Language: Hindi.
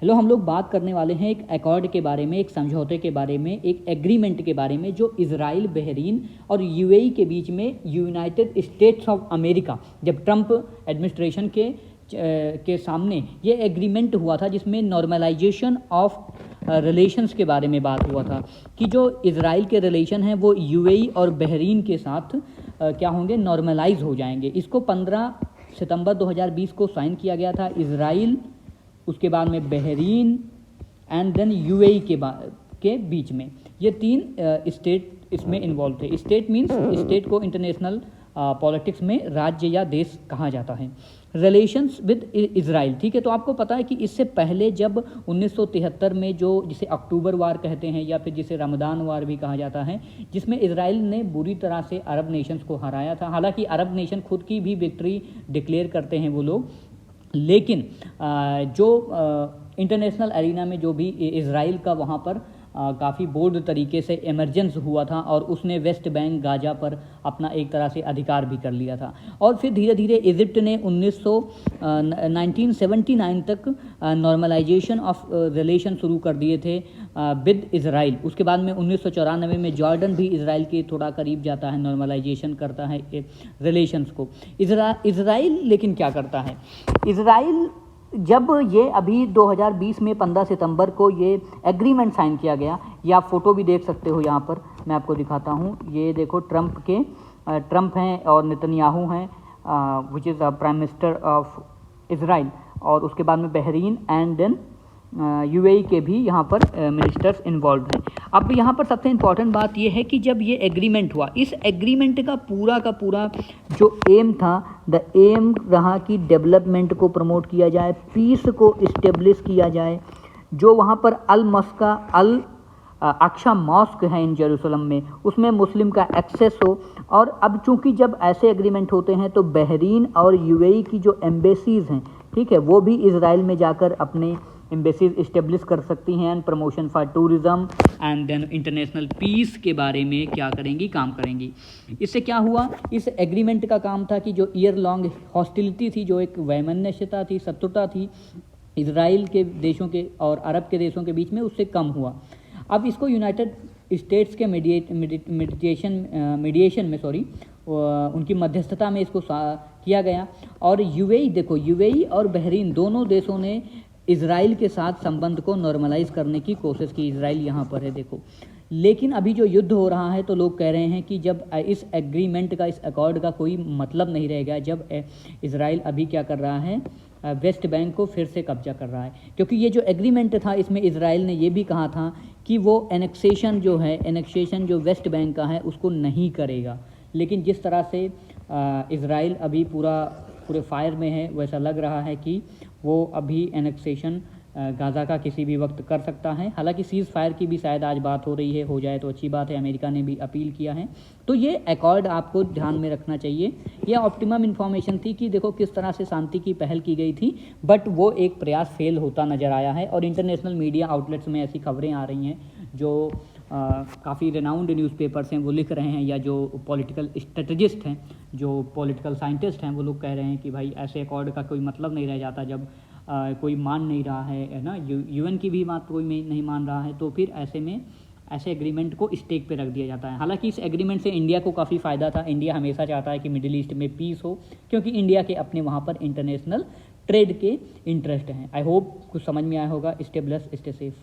हेलो, हम लोग बात करने वाले हैं एक अकॉर्ड के बारे में, एक समझौते के बारे में, एक एग्रीमेंट के बारे में जो इजराइल, बहरीन और यूएई के बीच में यूनाइटेड स्टेट्स ऑफ अमेरिका, जब ट्रंप एडमिनिस्ट्रेशन के सामने ये एग्रीमेंट हुआ था जिसमें नॉर्मलाइजेशन ऑफ रिलेशंस के बारे में बात हुआ था कि जो इजराइल के रिलेशन हैं वो यूएई और बहरीन के साथ क्या होंगे, नॉर्मलाइज हो जाएंगे। इसको 15 सितंबर 2020 को साइन किया गया था। इजराइल, उसके बाद में बहरीन एंड देन यूएई के बीच में ये 3 स्टेट इसमें इन्वॉल्व थे। स्टेट मीन्स स्टेट को इंटरनेशनल पॉलिटिक्स में राज्य या देश कहा जाता है। रिलेशंस विद इजराइल, ठीक है। तो आपको पता है कि इससे पहले जब 1973 में जो जिसे अक्टूबर वार कहते हैं या फिर जिसे रमदान वार भी कहा जाता है, जिसमें इजराइल ने बुरी तरह से अरब नेशंस को हराया था। हालांकि अरब नेशन खुद की भी विक्ट्री डिक्लेयर करते हैं वो लोग, लेकिन जो इंटरनेशनल एरिना में जो भी इजराइल का वहाँ पर काफ़ी बोल्ड तरीके से इमरजेंस हुआ था और उसने वेस्ट बैंक, गाजा पर अपना एक तरह से अधिकार भी कर लिया था। और फिर धीरे धीरे इजिप्ट ने 1979 तक नॉर्मलाइजेशन ऑफ रिलेशन शुरू कर दिए थे विद इजराइल। उसके बाद में 1994 में जॉर्डन भी इजराइल के थोड़ा करीब जाता है, नॉर्मलाइजेशन करता है रिलेशंस को। इजराइल लेकिन क्या करता है, इजराइल जब ये अभी 2020 में 15 सितंबर को ये एग्रीमेंट साइन किया गया, ये आप फोटो भी देख सकते हो, यहाँ पर मैं आपको दिखाता हूँ। ये देखो ट्रंप हैं और नेतन्याहू हैं, which is prime minister of Israel, और उसके बाद में बहरीन एंड देन यूएई के भी यहाँ पर मिनिस्टर्स इन्वॉल्व हैं। अब यहाँ पर सबसे इम्पॉर्टेंट बात ये है कि जब ये एग्रीमेंट हुआ, इस एग्रीमेंट का पूरा जो एम था, द एम रहा कि डेवलपमेंट को प्रमोट किया जाए, पीस को इस्टेब्लिश किया जाए, जो वहाँ पर अल अक्सा मॉस्क है इन जेरूसलम में, उसमें मुस्लिम का एक्सेस हो। और अब चूंकि जब ऐसे एग्रीमेंट होते हैं तो बहरीन और यूएई की जो एम्बेसीज़ हैं, ठीक है, वो भी इजराइल में जाकर अपने एम्बेसीज इस्टेब्लिश कर सकती हैं and promotion for tourism and then international peace के बारे में क्या करेंगी, काम करेंगी। इससे क्या हुआ, इस एग्रीमेंट का काम था कि जो ईयर लॉन्ग हॉस्टिलिटी थी, जो एक वैमनस्यता थी, शत्रुता थी इजराइल के देशों के और अरब के देशों के बीच में, उससे कम हुआ। अब इसको यूनाइटेड स्टेट्स के मीडिएशन में उनकी मध्यस्थता में इसको किया गया। और यूएई, देखो यूएई और बहरीन दोनों देशों ने इजराइल के साथ संबंध को नॉर्मलाइज करने की कोशिश की। इजराइल यहाँ पर है, देखो। लेकिन अभी जो युद्ध हो रहा है तो लोग कह रहे हैं कि जब इस एग्रीमेंट का, इस अकॉर्ड का कोई मतलब नहीं रहेगा, जब इजराइल अभी क्या कर रहा है, वेस्ट बैंक को फिर से कब्जा कर रहा है। क्योंकि ये जो एग्रीमेंट था, इसमें इजराइल ने ये भी कहा था कि वो एनेक्सेशन जो वेस्ट बैंक का है उसको नहीं करेगा। लेकिन जिस तरह से इजराइल अभी पूरे फायर में है, वैसा लग रहा है कि वो अभी एनेक्सेशन गाज़ा का किसी भी वक्त कर सकता है। हालांकि सीज़ फायर की भी शायद आज बात हो रही है, हो जाए तो अच्छी बात है, अमेरिका ने भी अपील किया है। तो ये अकॉर्ड आपको ध्यान में रखना चाहिए। ये ऑप्टिमम इन्फॉर्मेशन थी कि देखो किस तरह से शांति की पहल की गई थी, बट वो एक प्रयास फेल होता नज़र आया है। और इंटरनेशनल मीडिया आउटलेट्स में ऐसी खबरें आ रही हैं जो काफ़ी रिनाउंड न्यूज़पेपर्स हैं वो लिख रहे हैं, या जो पॉलिटिकल स्ट्रेटजिस्ट हैं, जो पॉलिटिकल साइंटिस्ट हैं, वो लोग कह रहे हैं कि भाई ऐसे अकॉर्ड का कोई मतलब नहीं रह जाता जब कोई मान नहीं रहा है ना, यूएन की भी बात कोई नहीं मान रहा है, तो फिर ऐसे में ऐसे एग्रीमेंट को स्टेक पे रख दिया जाता है। हालांकि इस एग्रीमेंट से इंडिया को काफ़ी फ़ायदा था। इंडिया हमेशा चाहता है कि मिडिल ईस्ट में पीस हो, क्योंकि इंडिया के अपने वहाँ पर इंटरनेशनल ट्रेड के इंटरेस्ट हैं। आई होप कुछ समझ में आया होगा। Stay blessed, stay safe.